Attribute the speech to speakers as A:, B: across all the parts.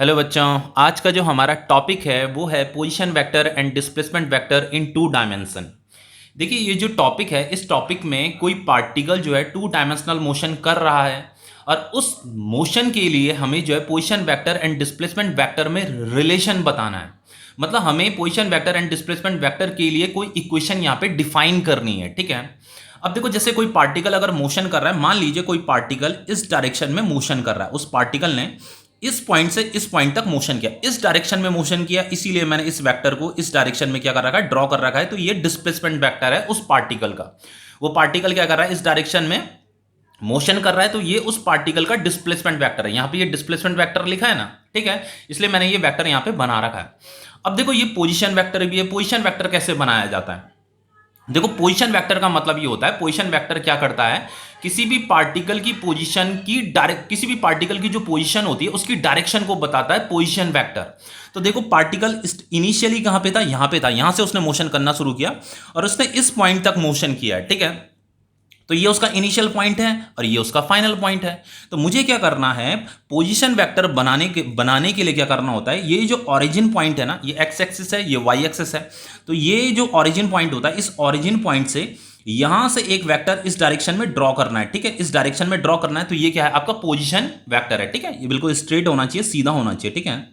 A: Hello बच्चों। आज का जो हमारा टॉपिक है वो है position vector and displacement vector in two dimension. देखिए ये जो टॉपिक है, इस टॉपिक में कोई पार्टिकल जो है टू डायमेंशनल मोशन कर रहा है और उस मोशन के लिए हमें जो है position vector and displacement vector में रिलेशन बताना है। मतलब हमें position vector and displacement vector के लिए कोई इक्वेशन यहाँ पे डिफाइन करनी है, ठीक है। अब देखो, जैसे कोई पार्टिकल अगर मोशन कर रहा है, मान लीजिए कोई पार्टिकल इस डायरेक्शन में मोशन कर रहा है, उस पार्टिकल ने इस पॉइंट से इस पॉइंट तक मोशन किया, इस डायरेक्शन में मोशन किया, इसीलिए मैंने इस वेक्टर को इस डायरेक्शन में क्या कर रखा है, ड्रॉ कर रखा है। तो ये डिस्प्लेसमेंट वेक्टर है उस पार्टिकल का। वो पार्टिकल क्या कर रहा है, इस डायरेक्शन में मोशन कर रहा है, तो ये उस पार्टिकल का डिस्प्लेसमेंट वेक्टर है। यहां पे ये डिस्प्लेसमेंट वेक्टर लिखा है ना, ठीक है, इसलिए मैंने ये वेक्टर यहां पे बना रखा है। अब देखो ये पोजीशन वेक्टर भी है। पोजीशन वेक्टर कैसे बनाया जाता है? देखो, पोजीशन वेक्टर का मतलब ये होता है, पोजीशन वेक्टर क्या करता है, किसी भी पार्टिकल की पोजीशन की डायरेक्ट, किसी भी पार्टिकल की जो पोजीशन होती है उसकी डायरेक्शन को बताता है पोजीशन वेक्टर। तो देखो पार्टिकल इनिशियली कहां पे था, यहां पे था, यहां से उसने मोशन करना शुरू किया और उसने इस पॉइंट तक मोशन किया है, ठीक है। तो ये उसका इनिशियल पॉइंट है और ये उसका फाइनल पॉइंट है। तो मुझे क्या करना है, पोजीशन वेक्टर बनाने के लिए क्या करना होता है, ये जो ओरिजिन पॉइंट है ना, ये एक्स एक्सिस है, ये वाई एक्सिस है। तो ये जो ओरिजिन पॉइंट होता है, इस ओरिजिन पॉइंट से यहां से एक वेक्टर इस डायरेक्शन में ड्रॉ करना है, ठीक है, इस डायरेक्शन में ड्रॉ करना है। तो ये क्या है, आपका पोजीशन वेक्टर है, ठीक है। ये बिल्कुल स्ट्रेट होना चाहिए, सीधा होना चाहिए, ठीक है।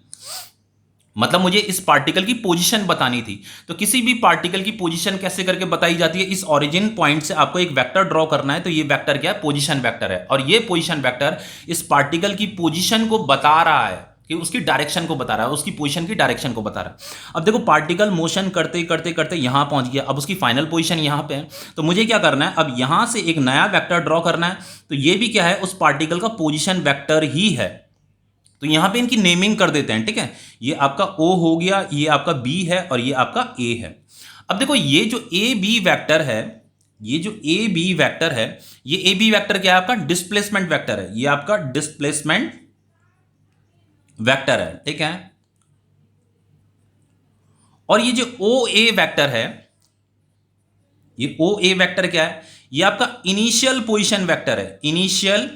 A: मतलब मुझे इस पार्टिकल की पोजीशन बतानी थी। तो किसी भी पार्टिकल की पोजीशन कैसे करके बताई जाती है, इस ओरिजिन पॉइंट से आपको एक वेक्टर ड्रॉ करना है। तो ये वेक्टर क्या है, पोजीशन वेक्टर है। और ये पोजीशन वेक्टर इस पार्टिकल की पोजीशन को बता रहा है, कि उसकी डायरेक्शन को बता रहा है, उसकी पोजीशन की डायरेक्शन को बता रहा है। अब देखो पार्टिकल मोशन करते करते करते यहां पहुंच गया, अब उसकी फाइनल पोजीशन यहां पे है। तो मुझे क्या करना है, अब यहां से एक नया वेक्टर ड्रॉ करना है। तो ये भी क्या है, उस पार्टिकल का पोजीशन वेक्टर ही है। तो यहां पे इनकी नेमिंग कर देते हैं, ठीक है। ये आपका O हो गया, ये आपका B है और ये आपका A है। अब देखो ये जो ए बी वेक्टर है, ये जो ए बी वेक्टर है, ये ए बी वेक्टर क्या है, आपका डिस्प्लेसमेंट वेक्टर है। ये आपका डिस्प्लेसमेंट वेक्टर है, ठीक है। और ये जो ओ ए वेक्टर है, ये ओ ए वेक्टर क्या है, ये आपका इनिशियल पोजीशन वेक्टर है, इनिशियल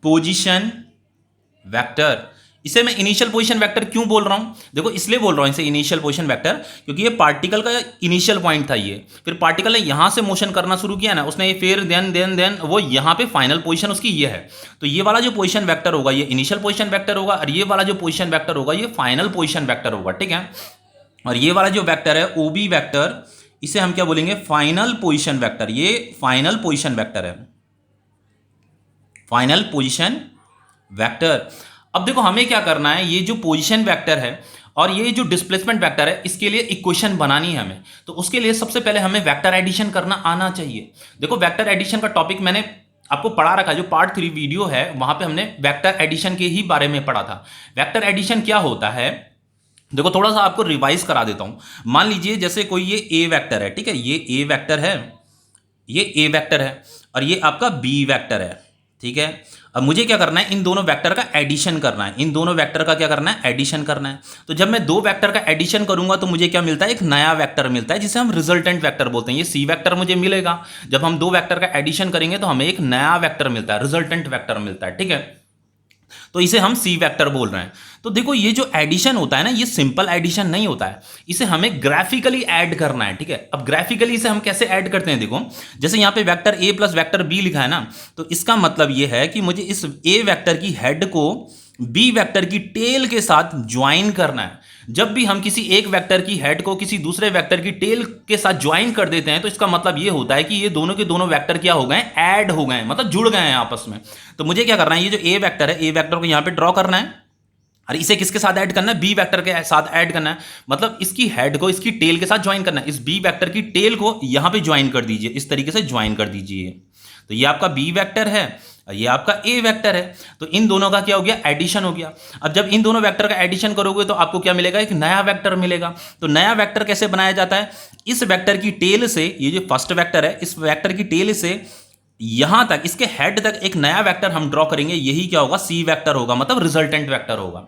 A: पोजीशन वेक्टर। इसे मैं इनिशियल पोजीशन वेक्टर क्यों बोल रहा हूं, देखो इसलिए बोल रहा हूं इसे इनिशियल पोजीशन वेक्टर, क्योंकि ये पार्टिकल का इनिशियल पॉइंट था। ये फिर पार्टिकल ने यहां से मोशन करना शुरू किया ना, उसने ये फिर देन वो यहां पे फाइनल पोजीशन उसकी ये है। तो ये वाला जो पोजीशन वेक्टर होगा ये इनिशियल पोजीशन वेक्टर होगा, और ये वाला जो पोजीशन वेक्टर होगा ये फाइनल पोजीशन वेक्टर होगा, ठीक है। और ये वाला जो वेक्टर है ओ बी वेक्टर, इसे हम क्या बोलेंगे, फाइनल पोजीशन वेक्टर। ये फाइनल पोजीशन वेक्टर है, फाइनल पोजीशन वेक्टर। अब देखो हमें क्या करना है, ये जो पोजीशन वेक्टर है और ये जो डिस्प्लेसमेंट वेक्टर है, इसके लिए इक्वेशन बनानी है हमें। तो उसके लिए सबसे पहले हमें वेक्टर एडिशन करना आना चाहिए। देखो वेक्टर एडिशन का टॉपिक मैंने आपको पढ़ा रखा, जो पार्ट 3 वीडियो है वहां पे हमने वेक्टर एडिशन के ही बारे में पढ़ा था। वेक्टर एडिशन क्या होता है, देखो थोड़ा सा आपको रिवाइज करा देता हूं। मान लीजिए जैसे कोई ये ए वेक्टर है, ठीक है, ये ए वेक्टर है, ये ए वेक्टर है और ये आपका बी वेक्टर है, ठीक है। अब मुझे क्या करना है, इन दोनों वेक्टर का एडिशन करना है, इन दोनों वेक्टर का क्या करना है, एडिशन करना है। तो जब मैं दो वेक्टर का एडिशन करूंगा तो मुझे क्या मिलता है, एक नया वेक्टर मिलता है जिसे हम रिजल्टेंट वेक्टर बोलते हैं। ये सी वेक्टर मुझे मिलेगा, जब हम दो वेक्टर का एडिशन करेंगे तो हमें एक नया वेक्टर मिलता है, रिजल्टेंट वेक्टर मिलता है, ठीक है। तो इसे हम सी वेक्टर बोल रहे हैं। तो देखो ये जो एडिशन होता है ना, ये सिंपल एडिशन नहीं होता है, इसे हमें ग्राफिकली ऐड करना है, ठीक है। अब ग्राफिकली इसे हम कैसे ऐड करते हैं, देखो जैसे यहां पे vector A plus vector B लिखा है ना, तो इसका मतलब ये है कि मुझे इस ए वेक्टर की हेड को बी वेक्टर की टेल के साथ ज्वाइन करना है। जब भी हम किसी एक वेक्टर की हेड को किसी दूसरे वेक्टर की टेल के साथ ज्वाइन कर देते हैं तो इसका मतलब ये होता है कि ये दोनों के दोनों वेक्टर क्या हो गए, ऐड हो गए, मतलब जुड़ गए हैं आपस में। तो मुझे क्या करना है, ये जो ए वेक्टर है, ए वेक्टर को यहां पे ड्रॉ करना है और इसे किसके साथ ऐड करना है, बी वेक्टर के साथ ऐड करना है। मतलब इसकी हेड को इसकी टेल के साथ ज्वाइन करना है, इस बी वेक्टर की टेल को यहां पे ज्वाइन कर दीजिए, इस तरीके से ज्वाइन कर दीजिए। तो ये आपका बी वेक्टर है, ये आपका ए वेक्टर है। तो इन दोनों का क्या हो गया, एडिशन हो गया। अब जब इन दोनों वेक्टर का एडिशन करोगे तो आपको क्या मिलेगा, एक नया वेक्टर मिलेगा। तो नया वेक्टर कैसे बनाया जाता है, इस वेक्टर की टेल से, ये जो फर्स्ट वेक्टर है, इस वेक्टर की टेल से यहां तक, इसके हेड तक एक नया वेक्टर हम ड्रॉ करेंगे, यही क्या होगा, सी वेक्टर होगा, मतलब रिजल्टेंट वेक्टर होगा।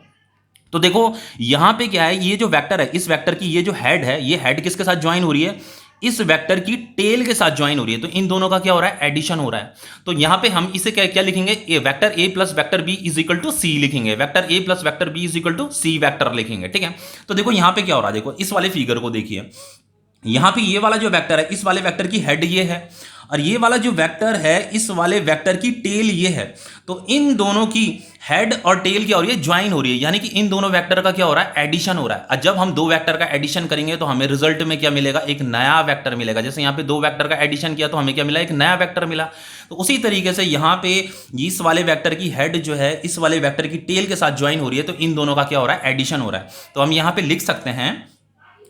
A: तो देखो यहां पे क्या है, ये जो वेक्टर है, इस वेक्टर की ये जो हेड है, ये हेड किसके साथ ज्वाइन हो रही है, इस वेक्टर की टेल के साथ ज्वाइन हो रही है, तो इन दोनों का क्या हो रहा है, एडिशन हो रहा है। तो यहां पे हम इसे क्या क्या लिखेंगे, A vector A plus vector B is equal to C लिखेंगे, vector A plus vector B is equal to C vector लिखेंगे, ठीक है। तो देखो यहां पे क्या हो रहा है, देखो इस वाले फिगर को देखिए, यहां पे ये वाला जो वेक्टर है, इस वाले वेक्टर की हेड ये है, और ये वाला जो वेक्टर है, इस वाले वेक्टर की टेल ये है। तो इन दोनों की हेड और टेल क्या हो रही है, ज्वाइन हो रही है, यानी कि इन दोनों वेक्टर का क्या हो रहा है, एडिशन हो रहा है। और जब हम दो वेक्टर का एडिशन करेंगे तो हमें रिजल्ट में क्या मिलेगा, एक नया वेक्टर मिलेगा। जैसे यहाँ पे दो वेक्टर का एडिशन किया तो हमें क्या मिला, एक नया वेक्टर मिला। तो उसी तरीके से यहाँ पे इस वाले वेक्टर की हेड जो है इस वाले वेक्टर की टेल के साथ ज्वाइन हो रही है, तो इन दोनों का क्या हो रहा है, एडिशन हो रहा है। तो हम यहाँ पे लिख सकते हैं,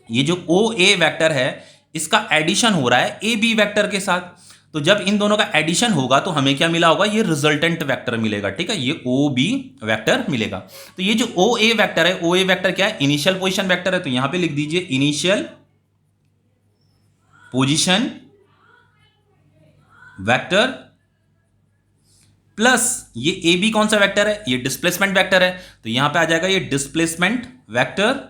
A: ये जो ओ ए वेक्टर है इसका एडिशन हो रहा है ए बी वेक्टर के साथ। तो जब इन दोनों का एडिशन होगा तो हमें क्या मिला होगा, ये रिजल्टेंट वेक्टर मिलेगा, ठीक है, ये ओ बी वेक्टर मिलेगा। तो ये जो ओ ए वेक्टर है, ओ ए वेक्टर क्या है, इनिशियल पोजीशन वेक्टर है। तो यहां पे लिख दीजिए इनिशियल पोजीशन वेक्टर प्लस ये ए बी कौन सा वेक्टर है, ये डिस्प्लेसमेंट वेक्टर है। तो यहां पे आ जाएगा ये डिस्प्लेसमेंट वेक्टर,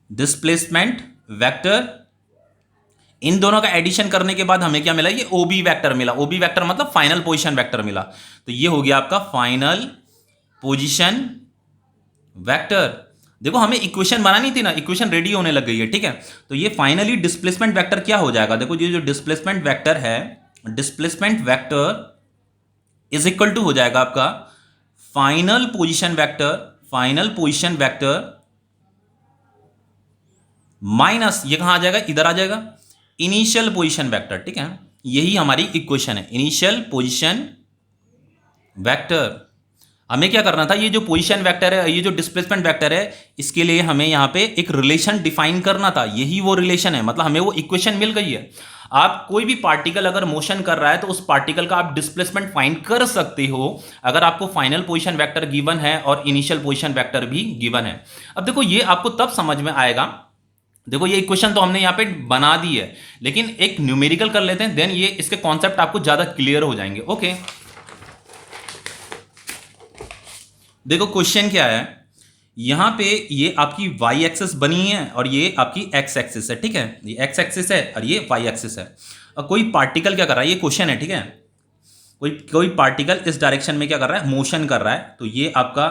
A: डिस्प्लेसमेंट वेक्टर। इन दोनों का एडिशन करने के बाद हमें क्या मिला, ये ओबी वेक्टर मिला। ओबी वेक्टर मतलब फाइनल पोजीशन वेक्टर मिला। तो ये हो गया आपका फाइनल पोजीशन वेक्टर। देखो हमें इक्वेशन बनानी थी ना, इक्वेशन रेडी होने लग गई है, ठीक है। तो ये फाइनली डिस्प्लेसमेंट वेक्टर क्या हो जाएगा, देखो ये जो डिस्प्लेसमेंट वेक्टर है, displacement vector is equal to हो जाएगा आपका final position vector, final position vector minus ये कहां आ जाएगा, इधर आ जाएगा, इनिशियल पोजीशन वेक्टर, ठीक है। यही हमारी इक्वेशन है, इनिशियल पोजीशन वेक्टर। हमें क्या करना था, ये जो पोजीशन वेक्टर है, ये जो डिस्प्लेसमेंट वेक्टर है, इसके लिए हमें यहां पे एक रिलेशन डिफाइन करना था। यही वो रिलेशन है, मतलब हमें वो इक्वेशन मिल गई है। आप कोई भी पार्टिकल अगर मोशन कर रहा है तो उस पार्टिकल का आप डिस्प्लेसमेंट फाइंड कर सकते हो अगर आपको फाइनल पोजीशन वेक्टर गिवन है और इनिशियल पोजीशन वेक्टर भी गिवन है। अब देखो ये आपको तब समझ में आएगा, देखो ये इक्वेशन तो हमने यहां पे बना दी है, लेकिन एक न्यूमेरिकल कर लेते हैं, देन ये इसके कॉन्सेप्ट आपको ज्यादा क्लियर हो जाएंगे। ओके, देखो क्वेश्चन क्या है, यहां पे ये आपकी वाई एक्सिस बनी है और ये आपकी एक्स एक्सिस है, ठीक है, ये एक्स एक्सिस है और ये वाई एक्सिस है। और कोई पार्टिकल क्या कर रहा है, ये क्वेश्चन है, ठीक है, कोई पार्टिकल इस डायरेक्शन में क्या कर रहा है, मोशन कर रहा है। तो ये आपका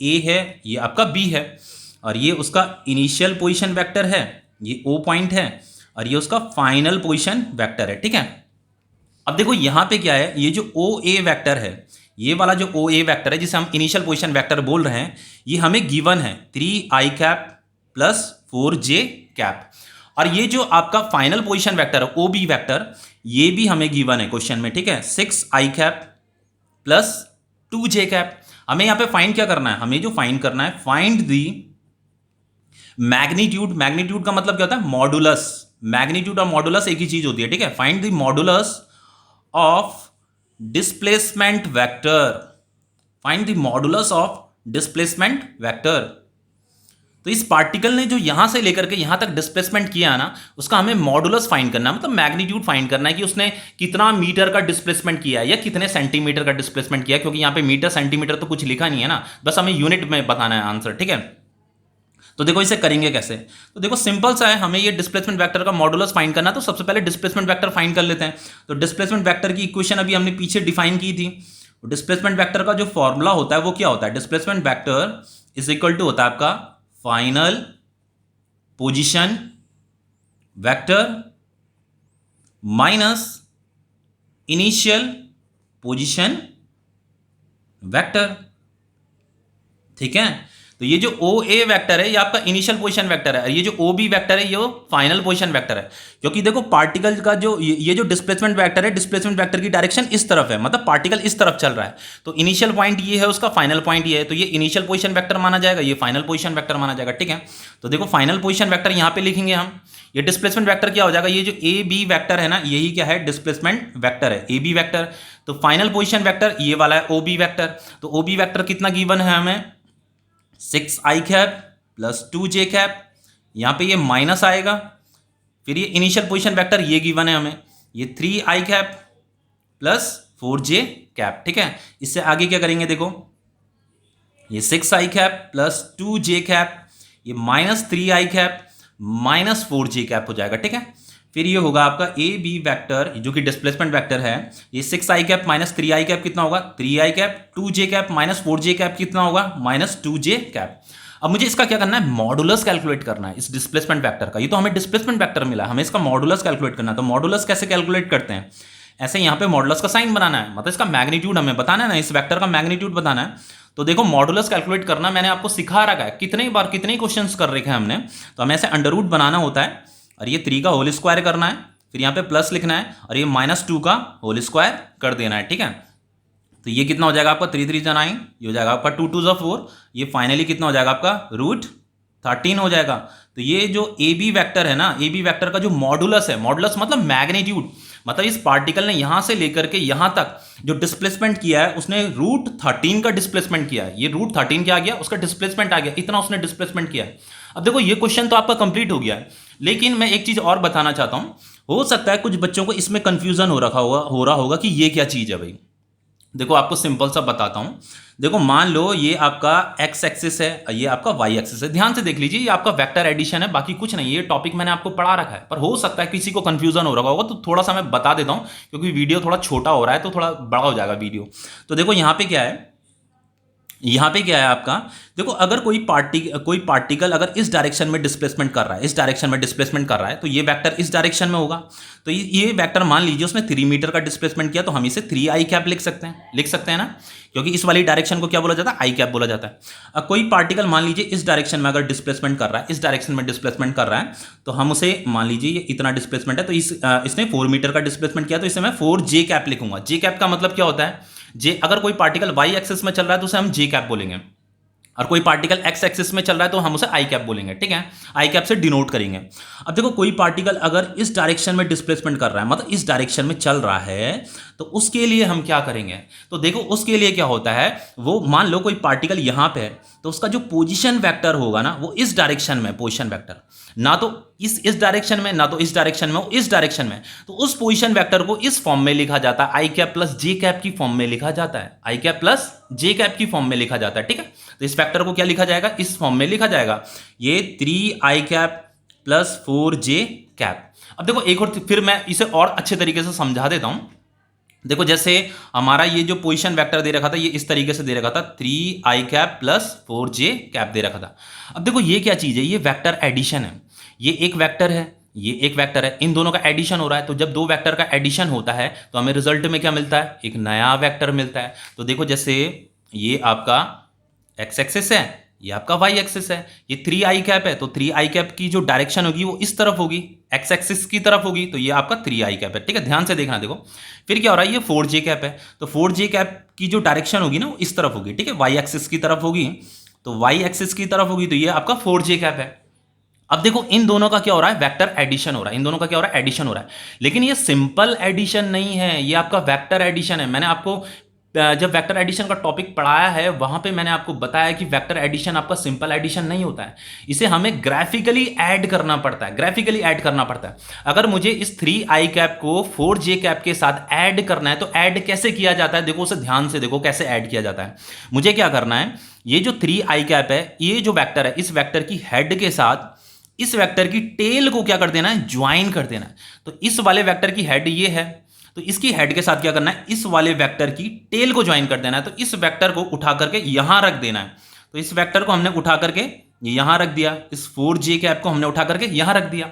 A: ए है, ये आपका बी है, और ये उसका इनिशियल पोजीशन वेक्टर है, ये ओ पॉइंट है, और ये उसका फाइनल पोजीशन वेक्टर है, ठीक है। अब देखो यहां पे क्या है, ये जो ओ ए वेक्टर है, ये वाला जो ओ ए वेक्टर है जिसे हम इनिशियल पोजीशन वेक्टर बोल रहे हैं, ये हमें गिवन है 3i cap plus 4j cap. और ये जो आपका फाइनल पोजीशन वेक्टर है ओ बी वेक्टर, ये भी हमें गिवन है क्वेश्चन में, ठीक है, 6i cap plus 2j cap. हमें यहां पे फाइंड क्या करना है, हमें जो फाइंड करना है, फाइंड दी मैग्नीट्यूड। मैग्नीट्यूड का मतलब क्या होता है, मॉडुलस। मैग्नीट्यूड और मॉडुलस एक ही चीज होती है, ठीक है। Find the modulus of displacement vector, find the modulus of displacement vector. तो इस पार्टिकल ने जो यहां से लेकर के यहां तक डिस्प्लेसमेंट किया है ना, उसका हमें मॉडुलस फाइंड करना है, मतलब मैग्नीट्यूड फाइंड करना है कि उसने कितना मीटर का डिस्प्लेसमेंट किया है या कितने सेंटीमीटर का डिस्प्लेसमेंट किया है, क्योंकि यहां पे मीटर सेंटीमीटर तो कुछ लिखा नहीं है ना, बस हमें यूनिट में बताना है आंसर, ठीक है। तो देखो इसे करेंगे कैसे, तो देखो सिंपल सा है, हमें ये डिस्प्लेसमेंट वेक्टर का मॉडुलस फाइंड करना है। तो सबसे पहले डिस्प्लेसमेंट वेक्टर फाइंड कर लेते हैं। तो डिस्प्लेसमेंट वेक्टर की इक्वेशन अभी हमने पीछे डिफाइन की थी। डिस्प्लेसमेंट वेक्टर का जो फॉर्मूला होता है वो क्या होता है, displacement vector is equal to होता है आपका final position vector minus initial position vector, ठीक है। तो ये जो ओ ए वेक्टर है ये आपका इनिशियल पोजीशन वेक्टर है, और ये जो ओ बी वेक्टर है ये फाइनल पोजीशन वेक्टर है। क्योंकि देखो पार्टिकल का जो ये जो डिस्प्लेसमेंट वेक्टर है, डिस्प्लेसमेंट वेक्टर की डायरेक्शन इस तरफ है, मतलब पार्टिकल इस तरफ चल रहा है। तो इनिशियल पॉइंट ये है, उसका फाइनल पॉइंट ये है, तो ये इनिशियल पोजीशन वेक्टर माना जाएगा, ये फाइनल पोजीशन वेक्टर माना जाएगा, ठीक है। तो देखो फाइनल पोजीशन वेक्टर यहां पे लिखेंगे हम, ये डिस्प्लेसमेंट वेक्टर क्या हो जाएगा, ये जो ए बी वेक्टर है ना, यही क्या है, डिस्प्लेसमेंट वेक्टर है, ए बी वेक्टर। तो फाइनल पोजीशन वेक्टर ये वाला है ओ बी वेक्टर। तो ओ बी वेक्टर कितना गिवन है हमें, 6i cap plus 2j cap, यहां पे ये माइनस आएगा, फिर ये इनिशियल पोजीशन वेक्टर ये गिवन है हमें, ये 3i cap plus 4j cap, ठीक है। इससे आगे क्या करेंगे, देखो ये 6i cap plus 2j cap, ये minus 3i cap minus 4j cap हो जाएगा, ठीक है। फिर ये होगा आपका ए बी वैक्टर जो कि डिस्प्लेसमेंट वैक्टर है, ये 6i cap minus 3i cap कितना होगा 3i cap, 2j cap minus 4j cap कितना होगा माइनस 2j कैप। अब मुझे इसका क्या करना है, मॉडुलस कैलकुलेट करना है इस डिस्प्लेसमेंट वैक्टर का। ये तो हमें डिस्प्लेसमेंट वैक्टर मिला, हमें इसका मॉडुलस कैलकुलेट करना है। तो मॉडुलस कैसे कैलकुलेट करते हैं, ऐसे यहाँ पे मॉडुलस का साइन बनाना है, मतलब इसका मैग्नीट्यूड हमें बताना है ना, इस वेक्टर का मैग्नीट्यूड बताना है। तो देखो मॉडुलस कैलकुलेट करना मैंने आपको सिखा रखा है, कितने बार कितने क्वेश्चंस कर रखे हैं हमने। तो हमें ऐसे अंडर रूट बनाना होता है और ये 3 का होल स्क्वायर करना है, फिर यहाँ पे प्लस लिखना है और ये -2 का होल स्क्वायर कर देना है, ठीक है। तो ये कितना हो जाएगा आपका 3 3 9, ये हो जाएगा आपका 2 2 4, ये फाइनली कितना हो जाएगा आपका √13 हो जाएगा। तो ये जो ए बी वैक्टर है ना, ए बी वैक्टर का जो मॉडुलस है, मॉडुलस मतलब मैग्नीट्यूड, मतलब इस पार्टिकल ने यहां से लेकर के यहां तक जो डिस्प्लेसमेंट किया है उसने √13 का डिस्प्लेसमेंट किया है। ये √13 क्या आ गया, उसका डिस्प्लेसमेंट आ गया, इतना उसने डिस्प्लेसमेंट किया है। अब देखो ये क्वेश्चन तो आपका कंप्लीट हो गया है, लेकिन मैं एक चीज और बताना चाहता हूं, हो सकता है कुछ बच्चों को इसमें कंफ्यूजन हो रहा होगा कि ये क्या चीज है भाई। देखो आपको सिंपल सा बताता हूं, देखो मान लो ये आपका एक्स एक्सिस है, ये आपका वाई एक्सिस है, ध्यान से देख लीजिए, ये आपका वेक्टर एडिशन है, बाकी कुछ नहीं, ये टॉपिक मैंने आपको पढ़ा रखा है। पर हो सकता है किसी को कंफ्यूजन हो रहा होगा, तो थोड़ा सा मैं बता देता हूं, क्योंकि वीडियो थोड़ा छोटा हो रहा है तो थोड़ा बड़ा हो जाएगा वीडियो। तो देखो यहाँ पे क्या है, यहाँ पे क्या है आपका, देखो अगर कोई पार्टिकल अगर इस डायरेक्शन में डिस्प्लेसमेंट कर रहा है, इस डायरेक्शन में डिस्प्लेसमेंट कर रहा है, तो ये वेक्टर इस डायरेक्शन में होगा। तो ये वेक्टर मान लीजिए उसने 3 मीटर का डिस्प्लेसमेंट किया, तो हम इसे 3i कैप लिख सकते हैं ना, क्योंकि इस वाली डायरेक्शन को क्या बोला जाता है, आई कैप बोला जाता है। अब कोई पार्टिकल मान लीजिए इस डायरेक्शन में अगर डिस्प्लेसमेंट कर रहा है, इस डायरेक्शन में डिस्प्लेसमेंट कर रहा है, तो हम उसे मान लीजिए ये इतना डिस्प्लेसमेंट है, तो इसने 4 मीटर का डिस्प्लेसमेंट किया, तो इसे मैं 4j कैप लिखूंगा। जे कैप का मतलब क्या होता है, जे अगर कोई पार्टिकल वाई एक्सिस में चल रहा है तो उसे हम जे कैप बोलेंगे, और कोई पार्टिकल एक्स एक्सिस में चल रहा है तो हम उसे आई कैप बोलेंगे, ठीक है, आई कैप से डिनोट करेंगे। अब देखो कोई पार्टिकल अगर इस डायरेक्शन में डिस्प्लेसमेंट कर रहा है, मतलब इस डायरेक्शन में चल रहा है, तो उसके लिए हम क्या करेंगे, तो देखो उसके लिए क्या होता है, वो मान लो कोई पार्टिकल यहां पे है, तो उसका जो पोजीशन वेक्टर होगा ना, वो इस डायरेक्शन में पोजीशन वेक्टर, ना तो इस डायरेक्शन में, ना तो इस डायरेक्शन में, वो इस डायरेक्शन में, तो उस पोजीशन वेक्टर को इस फॉर्म में लिखा जाता है, आई कैप प्लस जे कैप की फॉर्म में लिखा जाता है, आई कैप प्लस जे कैप की फॉर्म में लिखा जाता है, ठीक है। तो इस वेक्टर को क्या लिखा जाएगा, इस फॉर्म में लिखा जाएगा, ये 3i cap plus 4j cap. अब देखो एक और, फिर मैं इसे और अच्छे तरीके से समझा देता हूं। देखो जैसे हमारा ये जो पोजीशन वेक्टर दे रखा था, ये इस तरीके से दे रखा था, 3i cap plus 4j cap दे रखा था। अब देखो ये क्या चीज है, ये वेक्टर एडिशन है, ये एक वेक्टर है, ये एक वेक्टर है, इन दोनों का एडिशन हो रहा है। तो जब दो वेक्टर का एडिशन होता है तो हमें रिजल्ट में क्या मिलता है, एक नया वेक्टर मिलता है। तो देखो जैसे ये आपका एक्स एक्सिस है, ये आपका वाई एक्सिस है, ये 3i कैप है, तो 3i कैप की जो डायरेक्शन होगी वो इस तरफ होगी, एक्स एक्सिस की तरफ होगी, तो ये आपका 3i कैप है, ठीक है। ध्यान से देखना, देखो फिर क्या हो रहा है, ये 4j कैप है, तो 4j कैप की जो डायरेक्शन होगी ना वो इस तरफ होगी, ठीक है, वाई एक्सिस की तरफ होगी, तो वाई एक्सिस की तरफ होगी, तो ये आपका 4j कैप है। अब देखो इन दोनों का क्या हो रहा है, वेक्टर एडिशन हो रहा है, इन दोनों का क्या हो रहा है, एडिशन हो रहा है। लेकिन ये सिंपल एडिशन नहीं है, ये आपका वेक्टर एडिशन है। मैंने आपको जब वेक्टर एडिशन का टॉपिक पढ़ाया है वहां पे मैंने आपको बताया कि वेक्टर एडिशन आपका सिंपल एडिशन नहीं होता है, इसे हमें ग्राफिकली ऐड करना पड़ता है, ग्राफिकली ऐड करना पड़ता है। अगर मुझे इस 3i कैप को 4j कैप के साथ ऐड करना है तो ऐड कैसे किया जाता है, देखो उसे ध्यान से देखो कैसे ऐड किया जाता है। मुझे क्या करना है, ये जो 3i कैप है, ये जो वेक्टर है, इस वेक्टर की हेड के साथ इस वेक्टर की टेल को क्या कर देना है, ज्वाइन कर देना है। तो इस वाले वेक्टर की हेड ये है, तो इसकी हेड के साथ क्या करना है, इस वाले वेक्टर की टेल को ज्वाइन कर देना है। तो इस वेक्टर को उठा करके यहां रख देना है। तो इस वेक्टर को हमने उठा करके यहां रख दिया, इस 4j कैप को हमने उठा करके यहां रख दिया।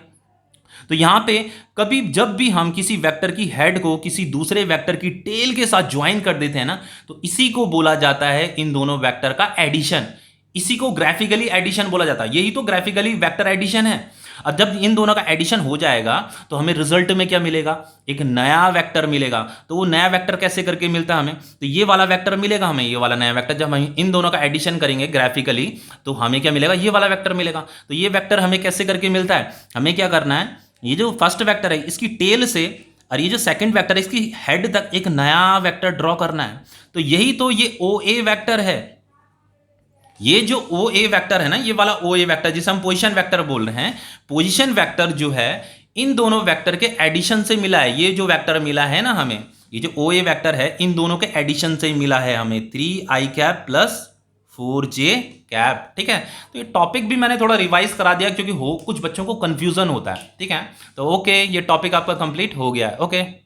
A: तो यहां पे कभी जब भी हम किसी वेक्टर की हेड को किसी दूसरे वेक्टर की टेल के साथ ज्वाइन कर देते हैं ना, तो इसी को बोला जाता है इन दोनों वेक्टर का एडिशन, इसी को ग्राफिकली एडिशन बोला जाता है। यही तो ग्राफिकली वेक्टर एडिशन है। अब जब इन दोनों का एडिशन हो जाएगा तो हमें रिजल्ट में क्या मिलेगा, एक नया वेक्टर मिलेगा। तो वो नया वेक्टर कैसे करके मिलता है हमें, तो ये वाला वेक्टर मिलेगा हमें, ये वाला नया वेक्टर। जब हम इन दोनों का एडिशन करेंगे ग्राफिकली तो हमें क्या मिलेगा, ये वाला वेक्टर मिलेगा। तो ये वेक्टर हमें कैसे करके मिलता है, हमें क्या करना है, ये जो फर्स्ट वेक्टर है इसकी टेल से और ये जो सेकंड वेक्टर है इसकी हेड तक एक नया वेक्टर ड्रॉ करना है। तो यही तो ये OA वेक्टर है, ये जो OA वेक्टर है ना, ये वाला OA वेक्टर जिसे हम पोजीशन वेक्टर बोल रहे हैं, पोजीशन वेक्टर जो है इन दोनों वेक्टर के एडिशन से मिला है। ये जो वेक्टर मिला है ना हमें, ये जो OA वेक्टर है इन दोनों के एडिशन से मिला है हमें 3i cap plus 4j cap, ठीक है। तो ये टॉपिक भी मैंने थोड़ा रिवाइज करा दिया क्योंकि हो कुछ बच्चों को कंफ्यूजन होता है, ठीक है। तो ओके, ये टॉपिक आपका कंप्लीट हो गया है, ओके।